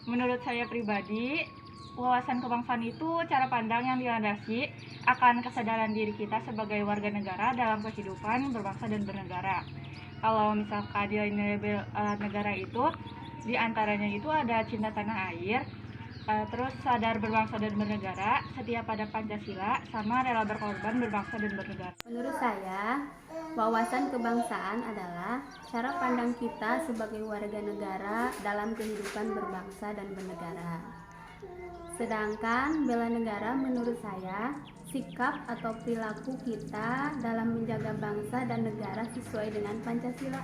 Menurut saya pribadi, wawasan kebangsaan itu cara pandang yang dilandasi akan kesadaran diri kita sebagai warga negara dalam kehidupan berbangsa dan bernegara. Kalau misalkan di negara itu, di antaranya itu ada cinta tanah air, terus sadar berbangsa dan bernegara, setia pada Pancasila, sama rela berkorban berbangsa dan bernegara. Menurut saya, wawasan kebangsaan adalah cara pandang kita sebagai warga negara dalam kehidupan berbangsa dan bernegara. Sedangkan bela negara menurut saya, sikap atau perilaku kita dalam menjaga bangsa dan negara sesuai dengan Pancasila.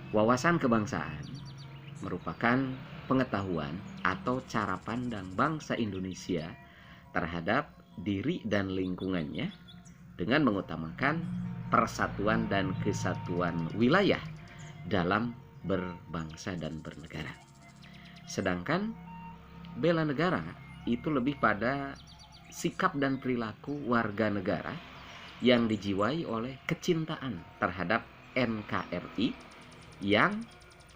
Wawasan kebangsaan merupakan pengetahuan atau cara pandang bangsa Indonesia terhadap diri dan lingkungannya dengan mengutamakan persatuan dan kesatuan wilayah dalam berbangsa dan bernegara. Sedangkan bela negara itu lebih pada sikap dan perilaku warga negara yang dijiwai oleh kecintaan terhadap NKRI yang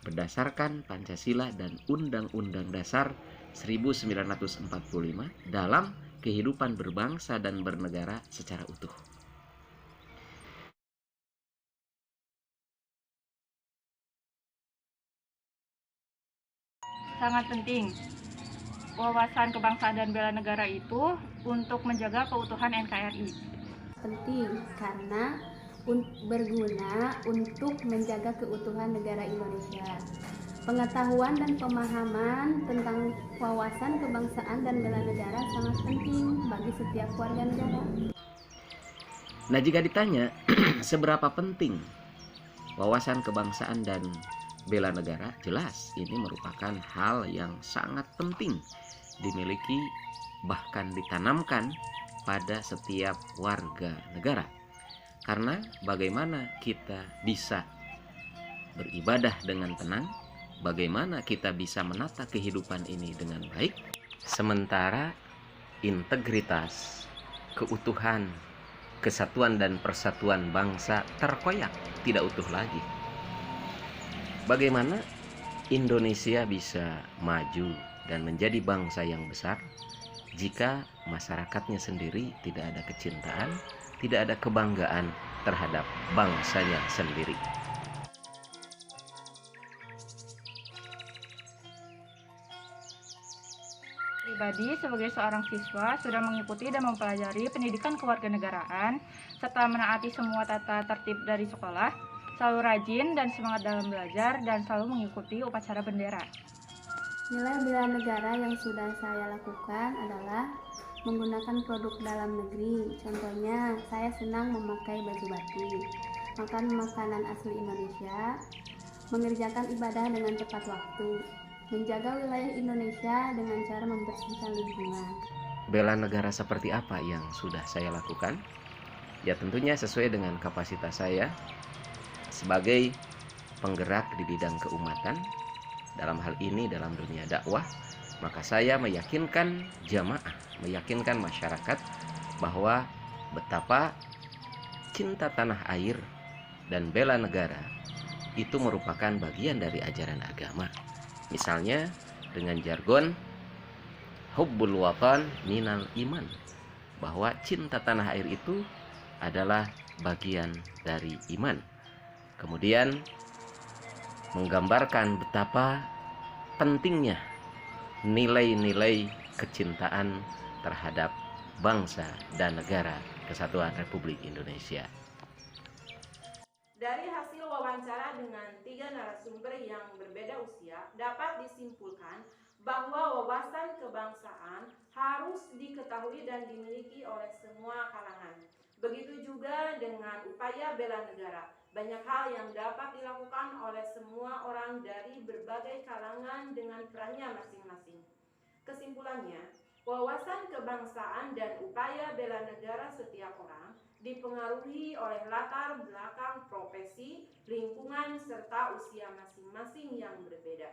berdasarkan Pancasila dan Undang-Undang Dasar 1945 dalam kehidupan berbangsa dan bernegara secara utuh. Sangat penting wawasan kebangsaan dan bela negara itu untuk menjaga keutuhan NKRI. Penting karena berguna untuk menjaga keutuhan negara Indonesia. Pengetahuan dan pemahaman tentang wawasan kebangsaan dan bela negara sangat penting bagi setiap warga negara. Nah, jika ditanya seberapa penting wawasan kebangsaan dan bela negara, jelas ini merupakan hal yang sangat penting dimiliki, bahkan ditanamkan pada setiap warga negara. Karena bagaimana kita bisa beribadah dengan tenang, bagaimana kita bisa menata kehidupan ini dengan baik, sementara integritas, keutuhan, kesatuan dan persatuan bangsa terkoyak, tidak utuh lagi. Bagaimana Indonesia bisa maju dan menjadi bangsa yang besar jika masyarakatnya sendiri tidak ada kecintaan, tidak ada kebanggaan terhadap bangsanya sendiri. Pribadi sebagai seorang siswa sudah mengikuti dan mempelajari pendidikan kewarganegaraan serta menaati semua tata tertib dari sekolah, selalu rajin dan semangat dalam belajar dan selalu mengikuti upacara bendera. Nilai bela negara yang sudah saya lakukan adalah menggunakan produk dalam negeri. Contohnya, saya senang memakai baju batik, makan makanan asli Indonesia, mengerjakan ibadah dengan tepat waktu, menjaga wilayah Indonesia dengan cara membersihkan lingkungan. Bela negara seperti apa yang sudah saya lakukan? Ya, tentunya sesuai dengan kapasitas saya sebagai penggerak di bidang keumatan, dalam hal ini dalam dunia dakwah. Maka saya meyakinkan jamaah, meyakinkan masyarakat bahwa betapa cinta tanah air dan bela negara itu merupakan bagian dari ajaran agama. Misalnya dengan jargon hubbul watan minal iman, bahwa cinta tanah air itu adalah bagian dari iman. Kemudian menggambarkan betapa pentingnya nilai-nilai kecintaan terhadap bangsa dan negara Kesatuan Republik Indonesia. Dari hasil wawancara dengan 3 narasumber yang berbeda usia, dapat disimpulkan bahwa wawasan kebangsaan harus diketahui dan dimiliki oleh semua kalangan. Begitu juga dengan upaya bela negara. Banyak hal yang dapat dilakukan oleh semua orang dari berbagai kalangan dengan perannya masing-masing. Kesimpulannya, wawasan kebangsaan dan upaya bela negara setiap orang dipengaruhi oleh latar belakang profesi, lingkungan, serta usia masing-masing yang berbeda.